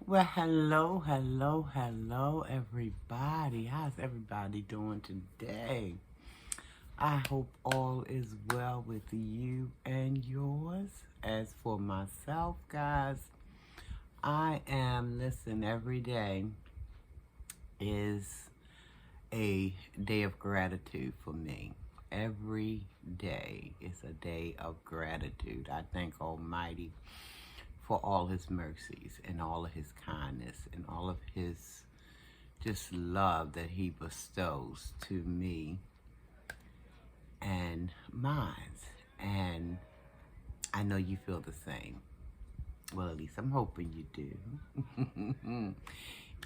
Well, hello, everybody. How's everybody doing today? I hope all is well with you and yours. As for myself, guys, listen, every day is a day of gratitude for me. Every day is a day of gratitude. I thank Almighty for all his mercies and all of his kindness and all of his just love that he bestows to me and mine. And I know you feel the same. Well, at least I'm hoping you do.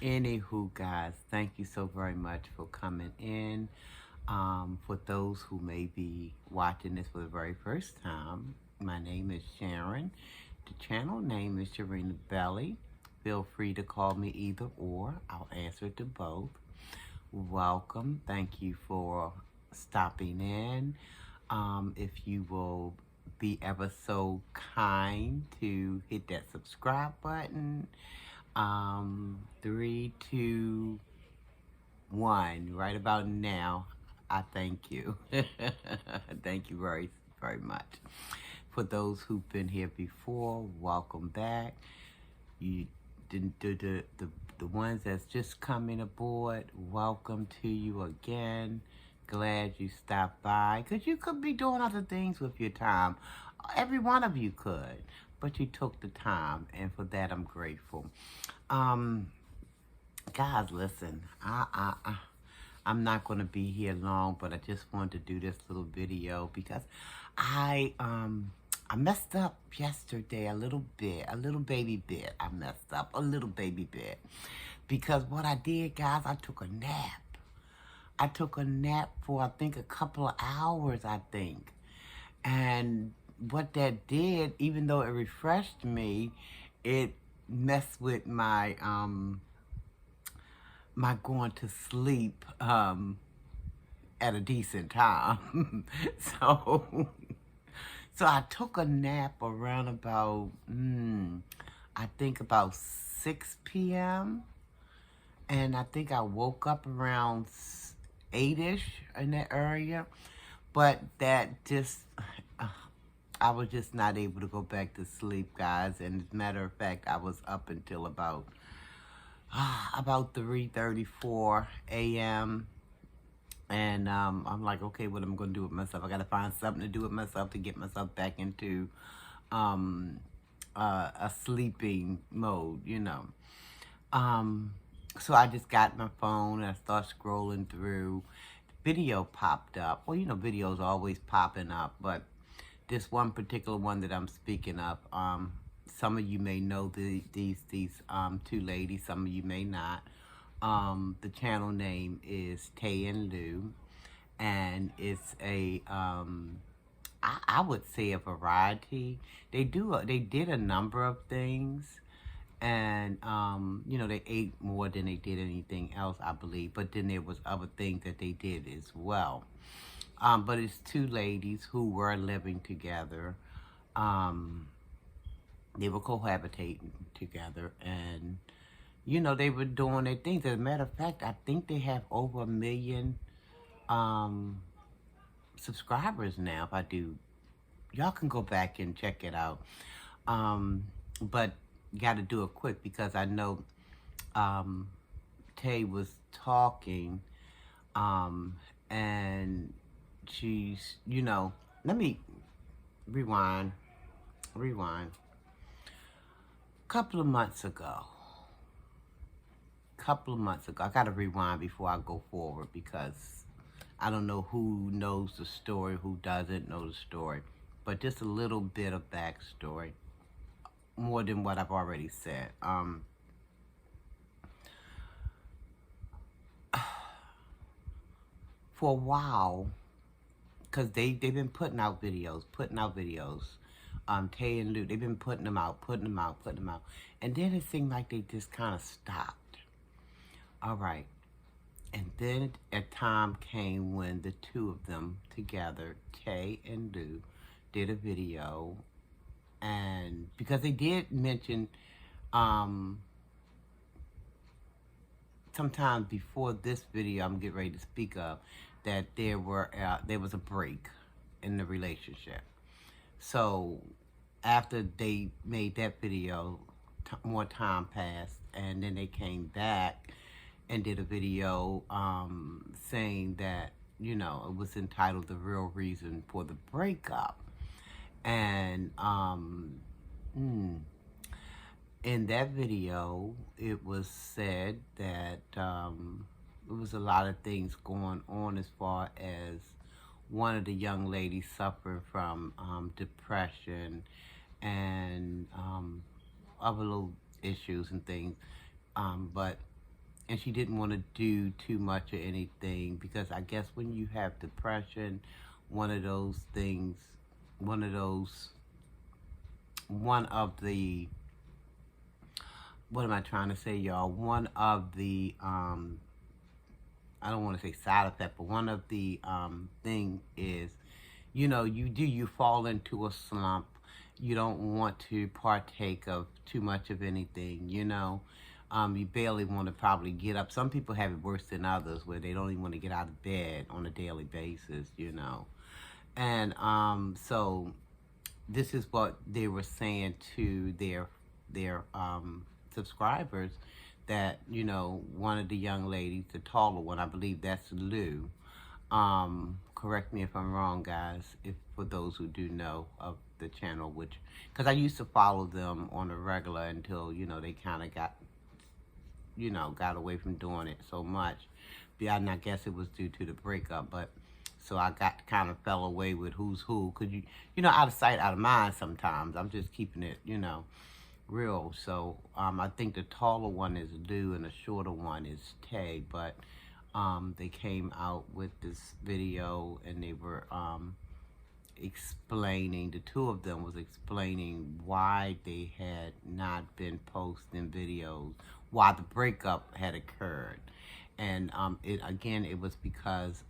Anywho, guys, thank you so very much for coming in. For those who may be watching this for the very first time, my name is Sharon. The channel name is Sharina Belly. Feel free to call me either or. I'll answer to both. Welcome. Thank you for stopping in. If you will be ever so kind to hit that subscribe button. 3, 2, 1. Right about now. I thank you. Thank you very, very much. For those who've been here before, welcome back. You the ones that's just coming aboard, welcome to you again. Glad you stopped by, because you could be doing other things with your time. Every one of you could, but you took the time, and for that I'm grateful. Guys, listen, I'm not going to be here long, but I just wanted to do this little video because I messed up yesterday a little baby bit. I messed up a little baby bit because what I did, guys, I took a nap. I took a nap for, I think, a couple of hours, I think. And what that did, even though it refreshed me, it messed with my my going to sleep at a decent time. so I took a nap around about I think about 6 p.m. and I think I woke up around 8ish in that area, but that just I was just not able to go back to sleep, guys. And as a matter of fact, I was up until about 3:34 a.m. And I'm like, okay, what am I going to do with myself? I got to find something to do with myself to get myself back into a sleeping mode, you know. So I just got my phone and I started scrolling through. Video popped up. Well, you know, videos are always popping up, but this one particular one that I'm speaking of, some of you may know these two ladies. Some of you may not. The channel name is taeandlou, and it's a I would say a variety. They did a number of things, and you know, they ate more than they did anything else, I believe. But then there was other things that they did as well. But it's two ladies who were living together. They were cohabitating together, and you know, they were doing their things. As a matter of fact, I think they have over 1 million subscribers now. If I do, y'all can go back and check it out. But got to do it quick because I know Tay was talking, and she's, you know, let me rewind. Couple of months ago, I got to rewind before I go forward because I don't know who knows the story, who doesn't know the story, but just a little bit of backstory, more than what I've already said. For a while, because they've been putting out videos. taeandlou, they've been putting them out. And then it seemed like they just kind of stopped. All right. And then a time came when the two of them together, taeandlou, did a video. And because they did mention sometime before this video I'm getting ready to speak of, that there was a break in the relationship. So after they made that video, more time passed, and then they came back and did a video saying that, you know, it was entitled The Real Reason for the Breakup. And in that video, it was said that there was a lot of things going on as far as one of the young ladies suffering from depression and other little issues and things, and she didn't want to do too much of anything, because I guess when you have depression, one of the what am I trying to say, y'all? One of the I don't want to say side effect, but one of the thing is, you know, you fall into a slump. You don't want to partake of too much of anything, you know. You barely want to probably get up. Some people have it worse than others, where they don't even want to get out of bed on a daily basis, you know. And so this is what they were saying to their subscribers, that, you know, one of the young ladies, the taller one, I believe that's Lou. Correct me if I'm wrong, guys, if for those who do know of the channel, which, because I used to follow them on a regular until, you know, they kind of got away from doing it so much. And I guess it was due to the breakup, but so I kind of fell away with who's who, because you know, out of sight, out of mind sometimes. I'm just keeping it, you know, real. So I think the taller one is Lou and the shorter one is Tay, but they came out with this video and they were explaining, the two of them was explaining why they had not been posting videos, why the breakup had occurred. And it was because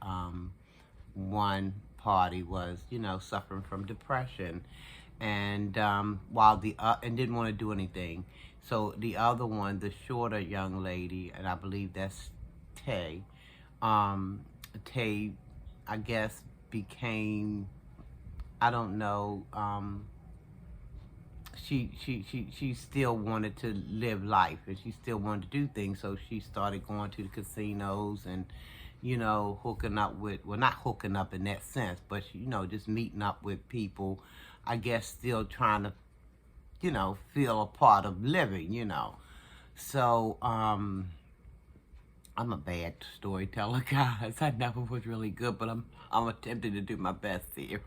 one party was, you know, suffering from depression, and while and didn't want to do anything. So the other one, the shorter young lady, and I believe that's Tay, Tay, I guess, became, I don't know, she still wanted to live life, and she still wanted to do things, so she started going to the casinos and, you know, hooking up with, well, not hooking up in that sense, but, you know, just meeting up with people, I guess, still trying to, you know, feel a part of living, you know. So, I'm a bad storyteller, guys. I never was really good, but I'm attempting to do my best here.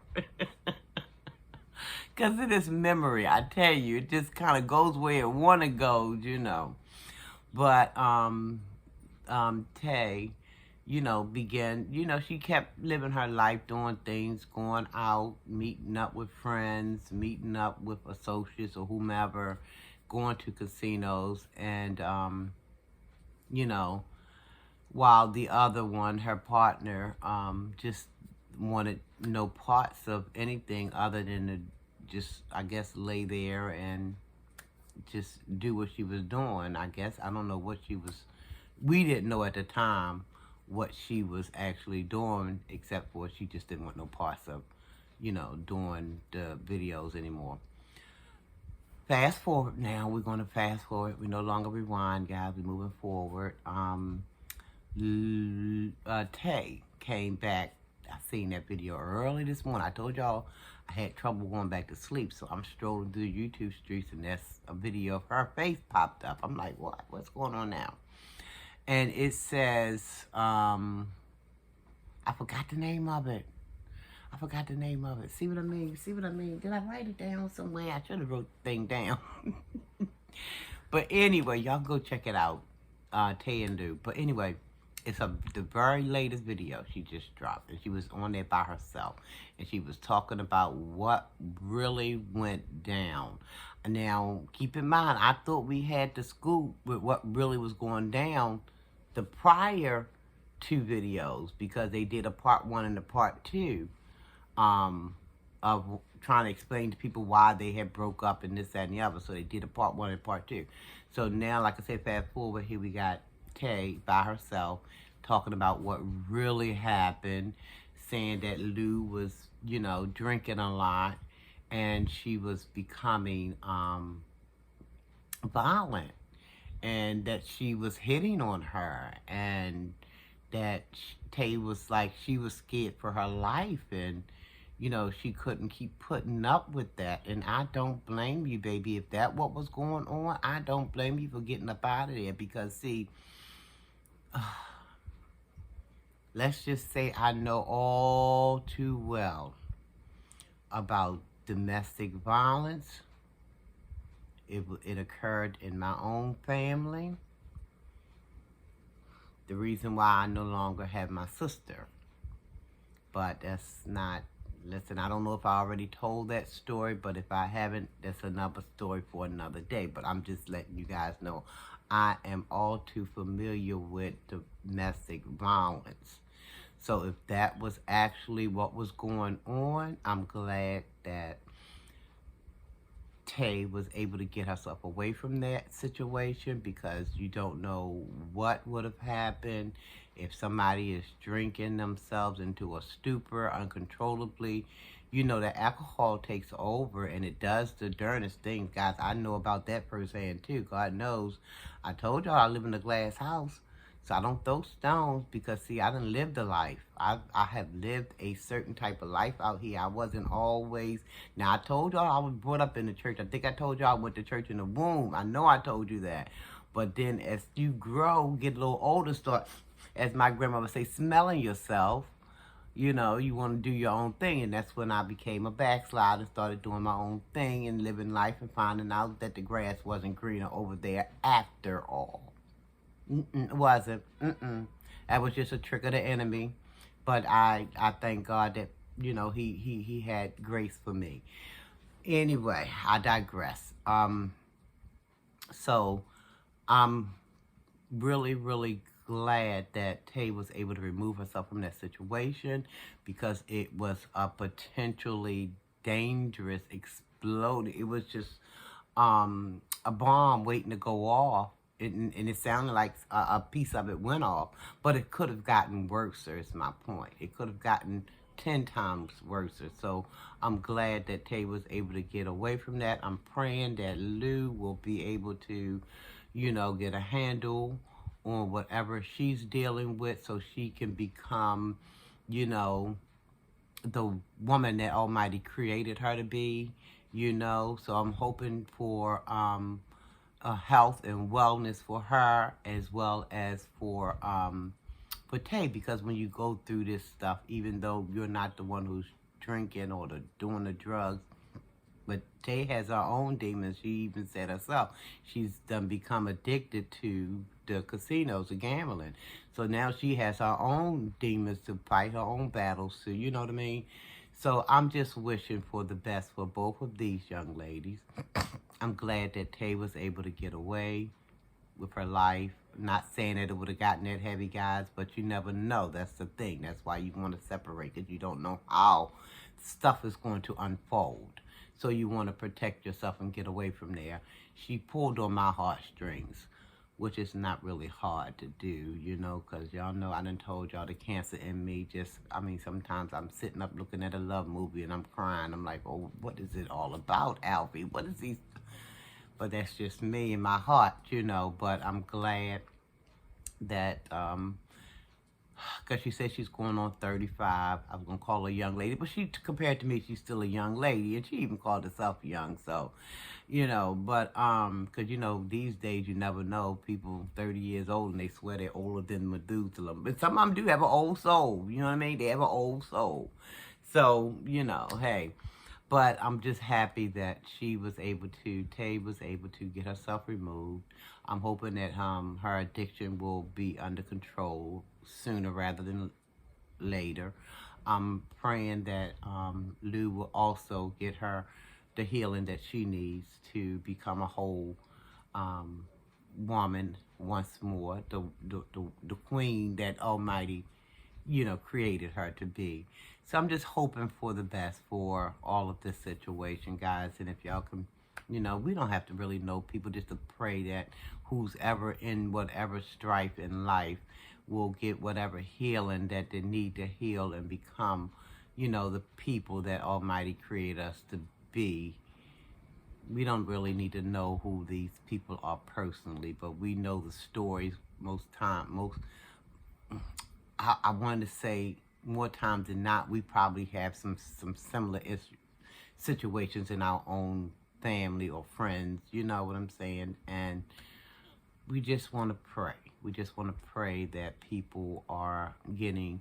Because of this memory, I tell you, it just kind of goes where it want to go, you know. But, Tay, you know, began, you know, she kept living her life, doing things, going out, meeting up with friends, meeting up with associates or whomever, going to casinos, and, you know, while the other one, her partner, just wanted no parts of anything other than to just, I guess, lay there and just do what she was doing, I guess. I don't know what she was, we didn't know at the time what she was actually doing, except for she just didn't want no parts of, you know, doing the videos anymore. Fast forward now, we're going to fast forward. We no longer rewind, guys. We're moving forward. Tay came back. I seen that video early this morning. I told y'all I had trouble going back to sleep, so I'm strolling through YouTube streets, and that's a video of her face popped up. I'm like, what? What's going on now? And it says, I forgot the name of it. See what I mean? See what I mean? Did I write it down somewhere? I should have wrote the thing down. But anyway, y'all go check it out. Taeandlou. But anyway, it's the very latest video she just dropped. And she was on there by herself. And she was talking about what really went down. Now, keep in mind, I thought we had the scoop with what really was going down the prior two videos, because they did a part 1 and a part 2 of trying to explain to people why they had broke up and this, that, and the other. So they did a part 1 and part 2. So now, like I said, fast forward, here we got Tay by herself, talking about what really happened, saying that Lou was, drinking a lot, and she was becoming violent, and that she was hitting on her, and that Tay was like, she was scared for her life, and she couldn't keep putting up with that. And I don't blame you, baby. If that what was going on, I don't blame you for getting up out of there. Because, see, let's just say I know all too well about domestic violence. It occurred in my own family. The reason why I no longer have my sister. But that's not... Listen, I don't know if I already told that story, but if I haven't, that's another story for another day. But I'm just letting you guys know I am all too familiar with domestic violence. So if that was actually what was going on, I'm glad that Tay was able to get herself away from that situation, because you don't know what would have happened if somebody is drinking themselves into a stupor uncontrollably. That alcohol takes over, and it does the dirtiest things. Guys, I know about that firsthand too. God knows. I told y'all I live in a glass house. So I don't throw stones, because, see, I done lived a life. I have lived a certain type of life out here. I wasn't always... Now, I told y'all I was brought up in the church. I think I told y'all I went to church in the womb. I know I told you that. But then as you grow, get a little older, start, as my grandma would say, smelling yourself. You want to do your own thing. And that's when I became a backslider, started doing my own thing and living life and finding out that the grass wasn't greener over there after all. It wasn't. That was just a trick of the enemy. But I thank God that, he had grace for me. Anyway, I digress. So I'm really, really glad that Tay was able to remove herself from that situation, because it was a potentially dangerous exploding. It was just a bomb waiting to go off. And it sounded like a piece of it went off. But it could have gotten worse, is my point. It could have gotten 10 times worse. So I'm glad that Tay was able to get away from that. I'm praying that Lou will be able to, get a handle on whatever she's dealing with, so she can become, the woman that Almighty created her to be, So I'm hoping for... health and wellness for her, as well as for Tay, because when you go through this stuff, even though you're not the one who's drinking or doing the drugs, but Tay has her own demons. She even said herself, she's become addicted to the casinos, the gambling. So now she has her own demons to fight her own battles too, you know what I mean? So I'm just wishing for the best for both of these young ladies. I'm glad that Tay was able to get away with her life. Not saying that it would have gotten that heavy, guys, but you never know. That's the thing. That's why you want to separate, because you don't know how stuff is going to unfold. So you want to protect yourself and get away from there. She pulled on my heartstrings, which is not really hard to do, because y'all know I done told y'all the cancer in me sometimes I'm sitting up looking at a love movie and I'm crying. I'm like, oh, what is it all about, Alfie? What is these... But that's just me and my heart, But I'm glad that, because she said she's going on 35. I was going to call her a young lady. But compared to me, she's still a young lady. And she even called herself young. So, But, because, these days you never know. People 30 years old and they swear they're older than Methuselah. But some of them do have an old soul. You know what I mean? They have an old soul. So, hey... But I'm just happy that Tay was able to get herself removed. I'm hoping that her addiction will be under control sooner rather than later. I'm praying that Lou will also get her the healing that she needs to become a whole woman once more, the queen that Almighty, created her to be. So I'm just hoping for the best for all of this situation, guys. And if y'all can You know, we don't have to really know people, just to pray that who's ever in whatever strife in life will get whatever healing that they need to heal and become, you know, the people that Almighty created us to be. We don't really need to know who these people are personally, but we know the stories I wanted to say more times than not, we probably have some similar situations in our own family or friends, you know what I'm saying? And we just want to pray. We just want to pray that people are getting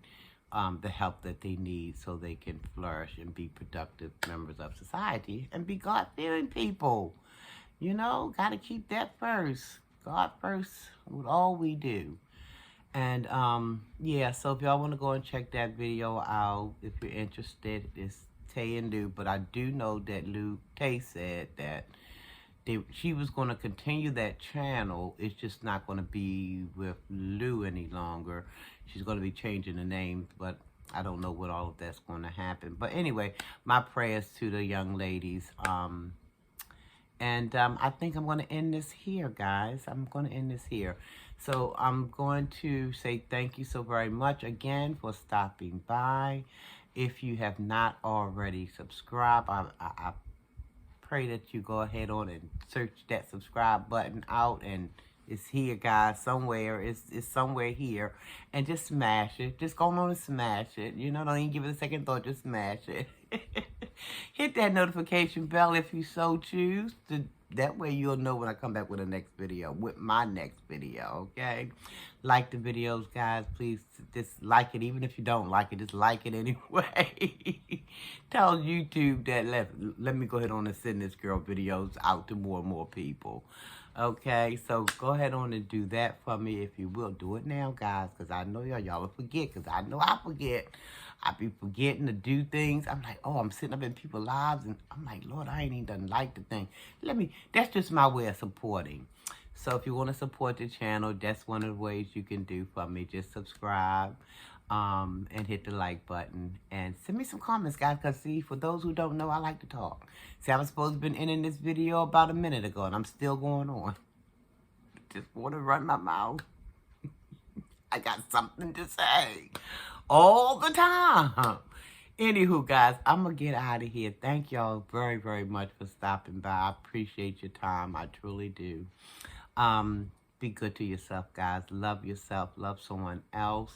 the help that they need so they can flourish and be productive members of society and be God-fearing people. You know, got to keep that first. God first with all we do. And yeah, so if y'all want to go and check that video out, if you're interested, it's taeandlou. But I do know that Tay said that she was going to continue that channel. It's just not going to be with Lou any longer. She's going to be changing the name, but I don't know what all of that's going to happen. But anyway, my prayers to the young ladies. I think I'm going to end this here, guys. I'm going to end this here. So I'm going to say thank you so very much again for stopping by. If you have not already subscribed, I pray that you go ahead on and search that subscribe button out, and it's here, guys, somewhere. It's somewhere here, and just smash it. Just go on and smash it. You know, don't even give it a second thought. Just smash it. Hit that notification bell if you so choose. That way you'll know when I come back with the next video, with my next video, okay? Like the videos, guys. Please just like it. Even if you don't like it, just like it anyway. Tell YouTube that let me go ahead on and send this girl videos out to more and more people. Okay, so go ahead on and do that for me if you will. Do it now, guys, because I know y'all will forget, because I know I forget. I be forgetting to do things. I'm like, oh, I'm sitting up in people's lives, and I'm like, Lord, I ain't even done like the thing. That's just my way of supporting. So if you want to support the channel, that's one of the ways you can do for me. Just subscribe and hit the like button. And send me some comments, guys, because, see, for those who don't know, I like to talk. See, I was supposed to have been ending this video about a minute ago, and I'm still going on. Just want to run my mouth. I got something to say all the time. Anywho, guys, I'm going to get out of here. Thank y'all very, very much for stopping by. I appreciate your time. I truly do. Be good to yourself, guys. Love yourself. Love someone else.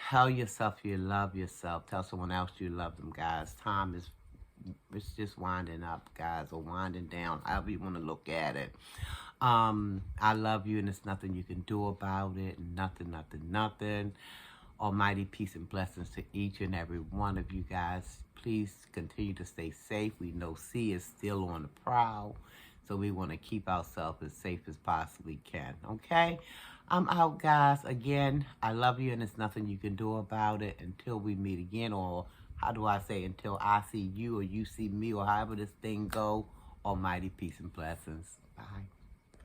Tell yourself you love yourself. Tell someone else you love them, guys. Time is, it's just winding up, guys, or winding down, however you want to look at it. I love you, and there's nothing you can do about it. Nothing, nothing, nothing. Almighty peace and blessings to each and every one of you guys. Please continue to stay safe. We know C is still on the prowl, so we want to keep ourselves as safe as possibly can, okay? I'm out, guys. Again, I love you, and there's nothing you can do about it until we meet again, or how do I say, until I see you or you see me, or however this thing go. Almighty peace and blessings. Bye.